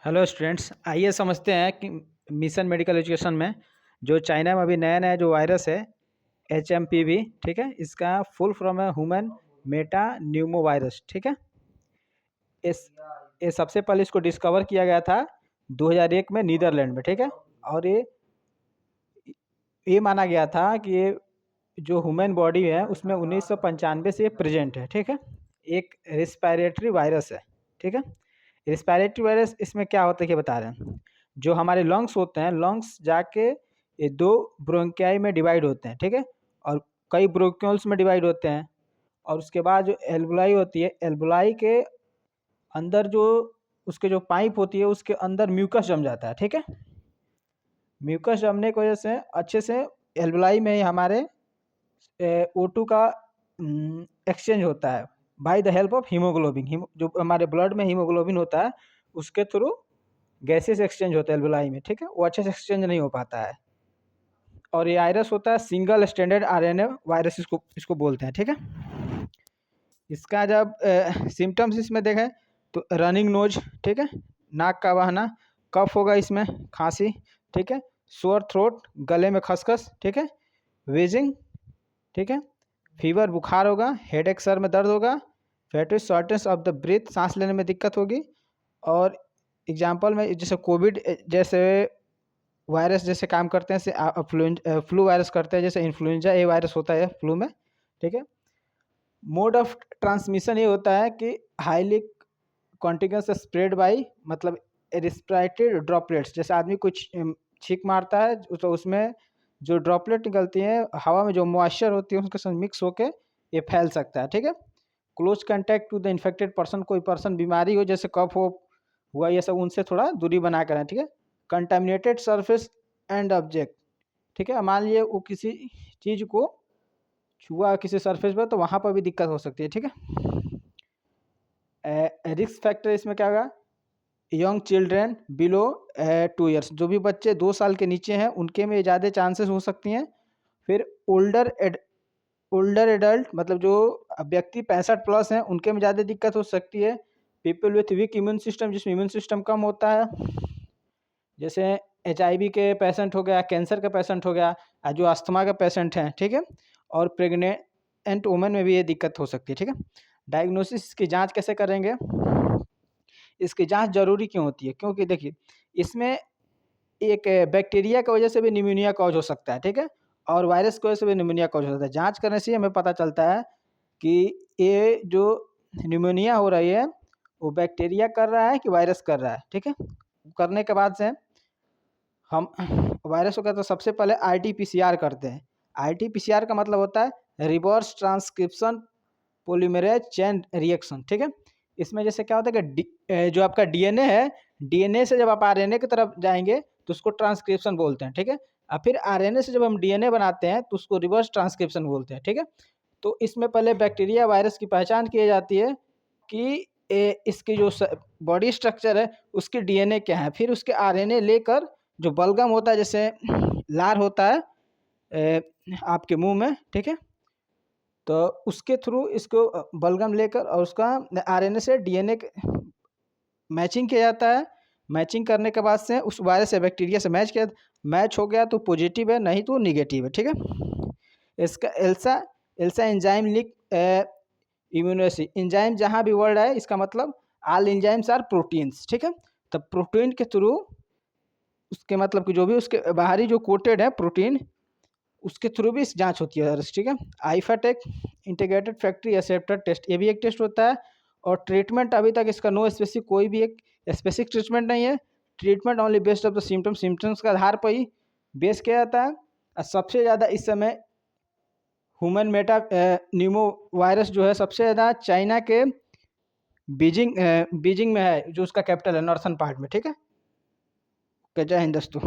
Hello students, आइए समझते हैं कि मिशन मेडिकल एजुकेशन में जो चाइना में अभी नया नया जो वायरस है HMPV, ठीक है, इसका फुल फॉर्म है ह्यूमन मेटा न्यूमो वायरस। ठीक है, इस ये सबसे पहले इसको डिस्कवर किया गया था 2001 में नीदरलैंड में। ठीक है, और ये माना गया था कि ये जो ह्यूमन बॉडी है उसमें 1995 से ये प्रेजेंट है। ठीक है, एक रिस्पायरेटरी वायरस है। ठीक है, रिस्पायरेटरी वायरस इसमें क्या होता है ये बता रहे हैं। जो हमारे लंग्स होते हैं, लंग्स जाके ये दो ब्रोंकियाई में डिवाइड होते हैं। ठीक है, और कई ब्रोंक्यूल्स में डिवाइड होते हैं। और उसके बाद जो एल्वुलाई होती है, एल्वुलाई के अंदर जो उसके जो पाइप होती है उसके अंदर म्यूकस जम जाता है। ठीक है, म्यूकस जमने की वजह से अच्छे से एल्वुलाई में ही हमारे O2 का एक्सचेंज होता है by the help of haemoglobin. जो हमारे ब्लड में हीमोग्लोबिन होता है उसके थ्रू गैसेस एक्सचेंज होता है एल्वुलाई में। ठीक है, वो अच्छे से एक्सचेंज नहीं हो पाता है। और ये वायरस होता है सिंगल स्टैंडर्ड RNA वायरस, इसको बोलते हैं। ठीक है, इसका जब सिम्टम्स इसमें देखें तो रनिंग नोज, ठीक है, नाक का बहना, कफ होगा इसमें, खांसी, ठीक है, सोर थ्रोट, गले में खसखस, ठीक है, वेजिंग, ठीक है, फीवर बुखार होगा, हेडेक सर में दर्द होगा, फैटिस शॉर्टनेस ऑफ द ब्रीथ, सांस लेने में दिक्कत होगी। और एग्जांपल में जैसे कोविड जैसे वायरस जैसे काम करते हैं, जैसे फ्लू वायरस करते हैं, जैसे इन्फ्लुएंजा ए वायरस होता है फ्लू में। ठीक है, मोड ऑफ ट्रांसमिशन ये होता है कि हाईली कॉन्टिगस स्प्रेड बाई, मतलब रिस्पिरेटेड ड्रॉपलेट्स। जैसे आदमी कुछ छींक मारता है तो उसमें जो ड्रॉपलेट निकलती है हवा में, जो मॉइस्चर होती है उसके साथ मिक्स होके ये फैल सकता है। ठीक है, close contact to the infected person, कोई पर्सन बीमारी हो जैसे कफ हो हुआ ये सब, उनसे थोड़ा दूरी बना कर रहे हैं। ठीक है, कंटेमिनेटेड सरफेस एंड ऑब्जेक्ट, ठीक है, मान लीजिए वो किसी चीज़ को छुआ किसी सरफेस पर तो वहाँ पर भी दिक्कत हो सकती है। ठीक है, रिस्क फैक्टर इसमें क्या होगा, यंग चिल्ड्रेन बिलो 2 ईयर्स, जो भी बच्चे 2 साल के नीचे हैं उनके में ज़्यादा चांसेस हो सकती हैं। फिर ओल्डर एडल्ट, मतलब जो व्यक्ति 65 प्लस हैं उनके में ज़्यादा दिक्कत हो सकती है। People with week immune system, जिसमें इम्यून सिस्टम कम होता है, जैसे HIV के पेशेंट हो गया, कैंसर का पेशेंट हो गया, जो अस्थमा का पेशेंट हैं। ठीक है, और प्रेग्नेंट वुमेन में भी ये दिक्कत हो सकती है। ठीक है, डायग्नोसिस की जांच कैसे करेंगे, इसकी जांच जरूरी क्यों होती है, क्योंकि देखिए इसमें एक बैक्टीरिया की वजह से भी निमोनिया कॉज हो सकता है। ठीक है, और वायरस की वजह से भी निमोनिया कॉज हो सकता है। जांच करने से हमें पता चलता है कि ये जो निमोनिया हो रही है वो बैक्टीरिया कर रहा है कि वायरस कर रहा है। ठीक है, करने के बाद से हम वायरस को कहते हैं सबसे पहले RT-PCR करते हैं। RT-PCR का मतलब होता है reverse transcription polymerase chain reaction. ठीक है, इसमें जैसे क्या होता है कि जो आपका DNA है, DNA से जब आप RNA की तरफ जाएंगे तो उसको ट्रांसक्रिप्शन बोलते हैं। ठीक है, और फिर RNA से जब हम DNA बनाते हैं तो उसको रिवर्स ट्रांसक्रिप्शन बोलते हैं। ठीक है, तो इसमें पहले बैक्टीरिया वायरस की पहचान की जाती है कि इसकी जो बॉडी स्ट्रक्चर है उसकी DNA क्या है, फिर उसके RNA लेकर जो बलगम होता है, जैसे लार होता है आपके मुंह में, ठीक है, तो उसके थ्रू इसको बलगम लेकर और उसका RNA से DNA मैचिंग किया जाता है। मैचिंग करने के बाद से उस वायरस या बैक्टीरिया से मैच हो गया तो पॉजिटिव है, नहीं तो निगेटिव है। ठीक है, इसका एल्सा एल्सा एंजाइम लिक इम्यूनोसी, एंजाइम जहाँ भी वर्ड है इसका मतलब ऑल एंजाइम्स आर प्रोटीन्स। ठीक है, तो प्रोटीन के थ्रू उसके मतलब कि जो भी उसके बाहरी जो कोटेड है प्रोटीन, उसके थ्रू भी इस जांच होती है। ठीक है, आइफाटेक इंटीग्रेटेड फैक्ट्री एक्सेप्टर टेस्ट, ये भी एक टेस्ट होता है। और ट्रीटमेंट अभी तक इसका नो स्पेसिफिक, कोई भी एक स्पेसिफिक ट्रीटमेंट नहीं है। Treatment only based of the symptoms के आधार पर ही बेस किया जाता है। और सबसे ज़्यादा इस समय ह्यूमन मेटा न्यूमो वायरस जो है सबसे ज़्यादा चाइना के बीजिंग में है, जो उसका कैपिटल है नॉर्थन पार्ट में। ठीक है, जय हिंद दोस्तों।